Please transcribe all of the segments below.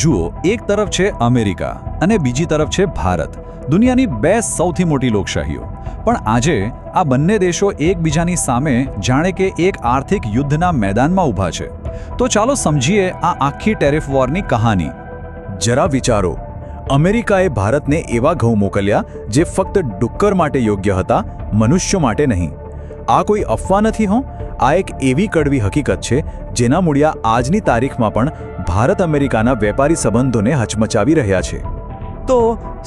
જુઓ, એક તરફ છે અમેરિકા અને બીજી તરફ છે ભારત, દુનિયાની બે સૌથી મોટી લોકશાહીઓ. પણ આજે આ બંને દેશો એકબીજાની સામે જાણે કે એક આર્થિક યુદ્ધના મેદાનમાં ઊભા છે. તો ચાલો સમજીએ આ આખી ટેરિફ વોરની કહાની. જરા વિચારો, અમેરિકાએ ભારતને એવા ઘઉં મોકલ્યા જે ફક્ત ડુક્કર માટે યોગ્ય હતા, મનુષ્યો માટે નહીં. આ કોઈ અફવા નથી હો, આ એક એવી કડવી હકીકત છે જેના મૂળિયા આજની તારીખમાં પણ ભારત અમેરિકાના વેપારી સંબંધોને હચમચાવી રહ્યા છે. તો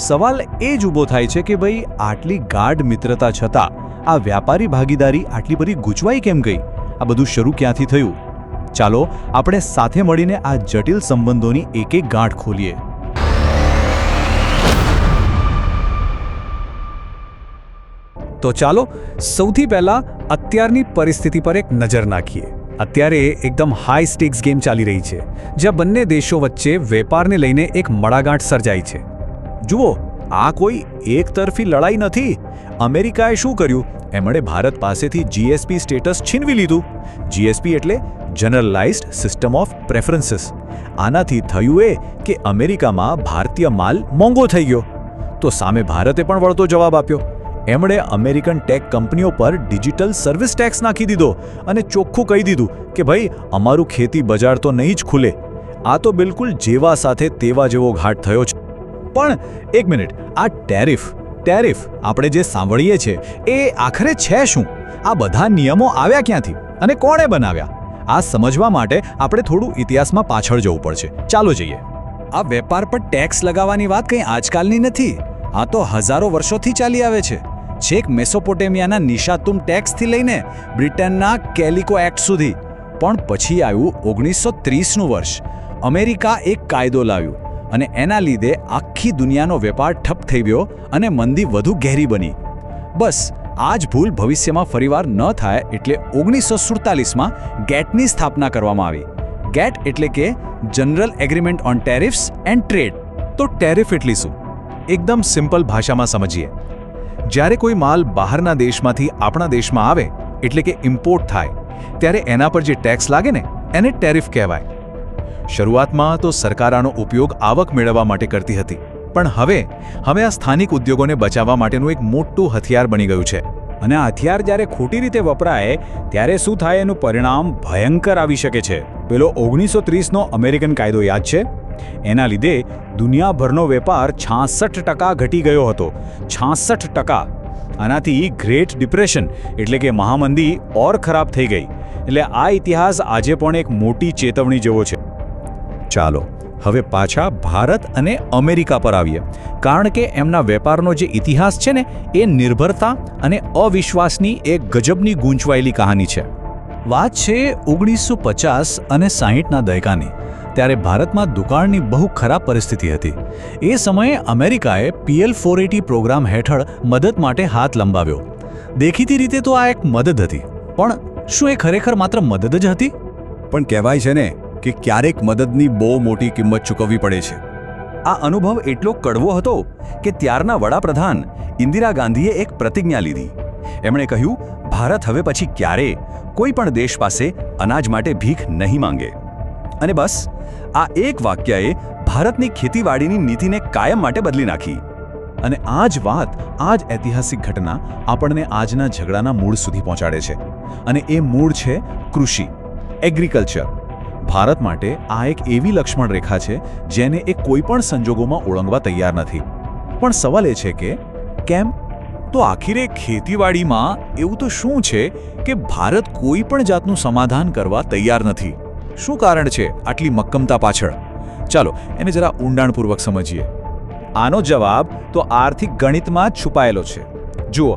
સવાલ એ જ ઊભો થાય છે કે ભાઈ, આટલી ગાઢ મિત્રતા છતાં આ વ્યાપારી ભાગીદારી આટલી બધી ગૂંચવાઈ કેમ ગઈ? આ બધું શરૂ ક્યાંથી થયું? ચાલો આપણે સાથે મળીને આ જટિલ સંબંધોની એક એક ગાંઠ ખોલીએ. તો ચાલો સૌથી પહેલા અત્યારની પરિસ્થિતિ પર એક નજર નાખીએ. અત્યારે એકદમ હાઈ સ્ટેક્સ ગેમ ચાલી રહી છે, જ્યાં બંને દેશો વચ્ચે વેપારને લઈને એક મડાગાંઠ સર્જાઈ છે. જુઓ, આ કોઈ એકતરફી લડાઈ નથી. અમેરિકાએ શું કર્યું? એમણે ભારત પાસેથી જીએસપી સ્ટેટસ છીનવી લીધું. જીએસપી એટલે જનરલાઇઝ્ડ સિસ્ટમ ઓફ પ્રેફરન્સીસ. આનાથી થયું એ કે અમેરિકામાં ભારતીય માલ મોંઘો થઈ ગયો. તો સામે ભારતે પણ વળતો જવાબ આપ્યો. એમણે અમેરિકન ટેક કંપનીઓ પર ડિજિટલ સર્વિસ ટેક્સ નાખી દીધો અને ચોખ્ખું કહી દીધું કે ભાઈ, અમારું ખેતી બજાર તો નહીં જ ખુલે. આ તો બિલકુલ જેવા સાથે તેવા જેવો ઘાટ થયો છે. પણ એક મિનિટ, આ ટેરિફ આપણે જે સાંભળીએ છીએ એ આખરે છે શું? આ બધા નિયમો આવ્યા ક્યાંથી અને કોણે બનાવ્યા? આ સમજવા માટે આપણે થોડું ઇતિહાસમાં પાછળ જવું પડશે. ચાલો જઈએ. આ વેપાર પર ટેક્સ લગાવવાની વાત કંઈ આજકાલની નથી. આ તો હજારો વર્ષોથી ચાલી આવે છે. છેક મેસોપોટેમિયાના નિશાતુમ ટેક્સથી લઈને બ્રિટનના કેલિકો એક્ટ સુધી. પણ પછી આવ્યું 1930નું વર્ષ. અમેરિકા એક કાયદો લાવ્યું અને એના લીધે આખી દુનિયાનો વેપાર ઠપ થઈ ગયો અને મંદી વધુ ગહેરી બની. બસ આ જ ભૂલ ભવિષ્યમાં ફરીવાર ન થાય એટલે 1947માં ગેટની સ્થાપના કરવામાં આવી. ગેટ એટલે કે general agreement on ટેરિફ્સ and trade. તો ટેરિફ એટલે શું? એકદમ સિમ્પલ ભાષામાં સમજીએ. જ્યારે કોઈ માલ બહારના દેશમાંથી આપણા દેશમાં આવે એટલે કે ઇમ્પોર્ટ થાય, ત્યારે એના પર જે ટેક્સ લાગે ને, એને ટેરિફ કહેવાય. શરૂઆતમાં તો સરકાર આનો ઉપયોગ આવક મેળવવા માટે કરતી હતી, પણ હવે આ સ્થાનિક ઉદ્યોગોને બચાવવા માટેનું એક મોટું હથિયાર બની ગયું છે. અને આ હથિયાર જ્યારે ખોટી રીતે વપરાય ત્યારે શું થાય એનું પરિણામ ભયંકર આવી શકે છે. પેલો 1930નો અમેરિકન કાયદો યાદ છે? એના લીધે દુનિયાભરનો વેપાર 66% ઘટી ગયો હતો. 66%. આનાથી ગ્રેટ ડિપ્રેશન એટલે કે મહામંદી ઓર ખરાબ થઈ ગઈ. એટલે આ ઇતિહાસ આજે પણ એક મોટી ચેતવણી જેવો છે. ચાલો હવે પાછા ભારત અને અમેરિકા પર આવીએ, કારણ કે એમના વેપારનો જે ઇતિહાસ છે ને, એ નિર્ભરતા અને અવિશ્વાસની એક ગજબની ગૂંચવાયેલી કહાની છે. વાત છે 1950 અને 60ના દયકાની. ત્યારે ભારતમાં દુકાળની બહુ ખરાબ પરિસ્થિતિ હતી. એ સમયે અમેરિકાએ PL 480 પ્રોગ્રામ હેઠળ મદદ માટે હાથ લંબાવ્યો. દેખીતી રીતે તો આ એક મદદ હતી, પણ શું એ ખરેખર માત્ર મદદ જ હતી? પણ કહેવાય છે ને કે ક્યારેક મદદની બહુ મોટી કિંમત ચૂકવવી પડે છે. આ અનુભવ એટલો કડવો હતો કે ત્યારના વડાપ્રધાન ઇન્દિરા ગાંધીએ એક પ્રતિજ્ઞા લીધી. એમણે કહ્યું, ભારત હવે પછી ક્યારેય કોઈ પણ દેશ પાસે અનાજ માટે ભીખ નહીં માંગે. અને બસ આ એક વાક્યએ ભારતની ખેતીવાડીની નીતિને કાયમ માટે બદલી નાખી. અને આ જ વાત, આ જ ઐતિહાસિક ઘટના આપણને આજના ઝઘડાના મૂળ સુધી પહોંચાડે છે. અને એ મૂળ છે કૃષિ, એગ્રીકલ્ચર. ભારત માટે આ એક એવી લક્ષ્મણ રેખા છે જેને એ કોઈ પણ સંજોગોમાં ઓળંગવા તૈયાર નથી. પણ સવાલ એ છે કે કેમ? તો આખરે ખેતીવાડીમાં એવું તો શું છે કે ભારત કોઈ પણ જાતનું સમાધાન કરવા તૈયાર નથી? શું કારણ છે આટલી મક્કમતા પાછળ? ચાલો એને જરા ઊંડાણપૂર્વક સમજીએ. આનો જવાબ તો આર્થિક ગણિતમાં જ છુપાયેલો છે. જુઓ,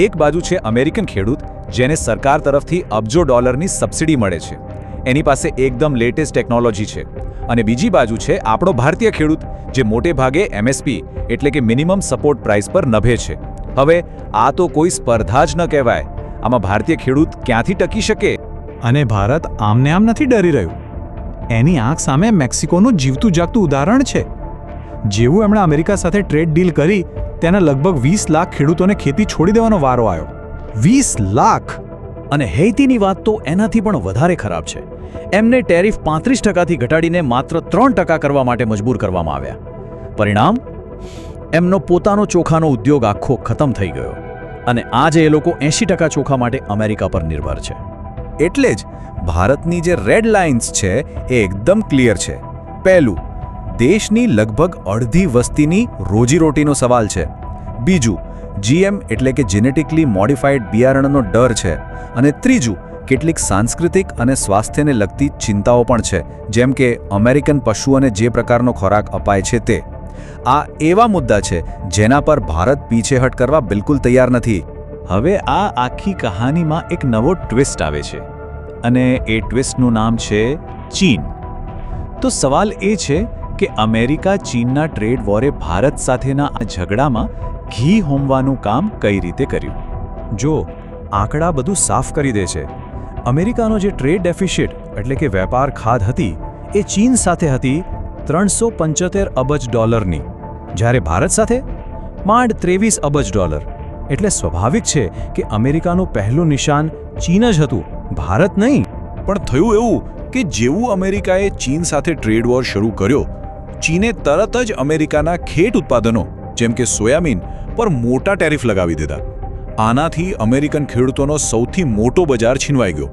એક બાજુ છે અમેરિકન ખેડૂત, જેને સરકાર તરફથી અબજો ડોલરની સબસિડી મળે છે. એની પાસે એકદમ લેટેસ્ટ ટેકનોલોજી છે. અને બીજી બાજુ છે આપણો ભારતીય ખેડૂત, જે મોટે ભાગે MSP એટલે કે મિનિમમ સપોર્ટ પ્રાઇસ પર નભે છે. હવે આ તો કોઈ સ્પર્ધા જ ન કહેવાય. આમાં ભારતીય ખેડૂત ક્યાંથી ટકી શકે? અને ભારત આમને આમ નથી ડરી રહ્યું. એની આંખ સામે મેક્સિકોનું જીવતું જાગતું ઉદાહરણ છે. જેવું એમણે અમેરિકા સાથે ટ્રેડ ડીલ કરી, તેના લગભગ 20 લાખ ખેડૂતોને ખેતી છોડી દેવાનો વારો આવ્યો. 20 લાખ! અને હૈતીની વાત તો એનાથી પણ વધારે ખરાબ છે. એમને ટેરિફ 35%થી ઘટાડીને માત્ર 3% કરવા માટે મજબૂર કરવામાં આવ્યા. પરિણામ, એમનો પોતાનો ચોખાનો ઉદ્યોગ આખો ખતમ થઈ ગયો અને આજે એ લોકો 80% ચોખા માટે અમેરિકા પર નિર્ભર છે. એટલે જ ભારતની જે રેડ લાઇન્સ છે એ એકદમ ક્લિયર છે. પહેલું, દેશની લગભગ અડધી વસ્તીની રોજીરોટીનો સવાલ છે. બીજું, જીએમ એટલે કે જેનેટિકલી મોડિફાઈડ બિયારણનો ડર છે. અને ત્રીજું, કેટલીક સાંસ્કૃતિક અને સ્વાસ્થ્યને લગતી ચિંતાઓ પણ છે, જેમ કે અમેરિકન પશુઓને જે પ્રકારનો ખોરાક અપાય છે તે. આ એવા મુદ્દા છે જેના પર ભારત પીછેહટ કરવા બિલકુલ તૈયાર નથી. હવે આ આખી કહાનીમાં એક નવો ટ્વિસ્ટ આવે છે અને એ ટ્વિસ્ટનું નામ છે ચીન. તો સવાલ એ છે કે અમેરિકા ચીનના ટ્રેડ વોરે ભારત સાથેના આ ઝઘડામાં ઘી હોમવાનું કામ કઈ રીતે કર્યું? જો આંકડા બધું સાફ કરી દે છે. અમેરિકાનો જે ટ્રેડ ડેફિસિટ એટલે કે વેપાર ખાધ હતી એ ચીન સાથે હતી $375 અબજ, જ્યારે ભારત સાથે માંડ $23 અબજ. એટલે સ્વાભાવિક છે કે અમેરિકાનું પહેલું નિશાન ચીન જ હતું, ભારત નહીં. પણ થયું એવું કે જેવું અમેરિકાએ ચીન સાથે ટ્રેડ વોર શરૂ કર્યો, ચીને તરત જ અમેરિકાના ખેત ઉત્પાદનો જેમ કે સોયાબીન પર મોટા ટેરિફ લગાવી દીધા. આનાથી અમેરિકન ખેડૂતોનો સૌથી મોટો બજાર છીનવાઈ ગયો.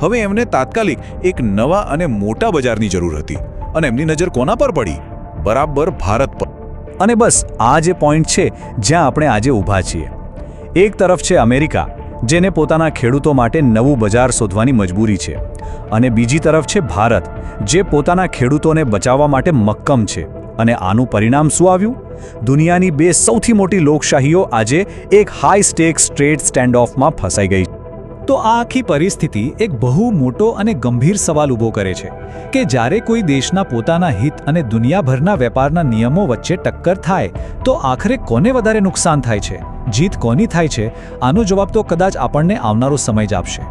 હવે એમને તાત્કાલિક એક નવા અને મોટા બજારની જરૂર હતી અને એમની નજર કોના પર પડી? બરાબર ભારત પર. અને બસ આ જે પોઈન્ટ છે જ્યાં આપણે આજે ઊભા છીએ. એક તરફ છે અમેરિકા, જેને પોતાના ખેડૂતો માટે નવું બજાર શોધવાની મજબૂરી છે, અને બીજી તરફ છે ભારત, જે પોતાના ખેડૂતોને બચાવવા માટે મક્કમ છે. અને આનું પરિણામ શું આવ્યું? દુનિયાની બે સૌથી મોટી લોકશાહીઓ આજે એક હાઈ સ્ટેક્સ ટ્રેડ સ્ટેન્ડ ઓફમાં ફસાઈ ગઈ. તો આ આખી પરિસ્થિતિ એક બહુ મોટો અને ગંભીર સવાલ ઊભો કરે છે કે જ્યારે કોઈ દેશના પોતાના હિત અને દુનિયાભરના વેપારના નિયમો વચ્ચે ટક્કર થાય તો આખરે કોને વધારે નુકસાન થાય છે, જીત કોની થાય છે? આનો જવાબ તો કદાચ આપણને આવનારો સમય જ આપશે.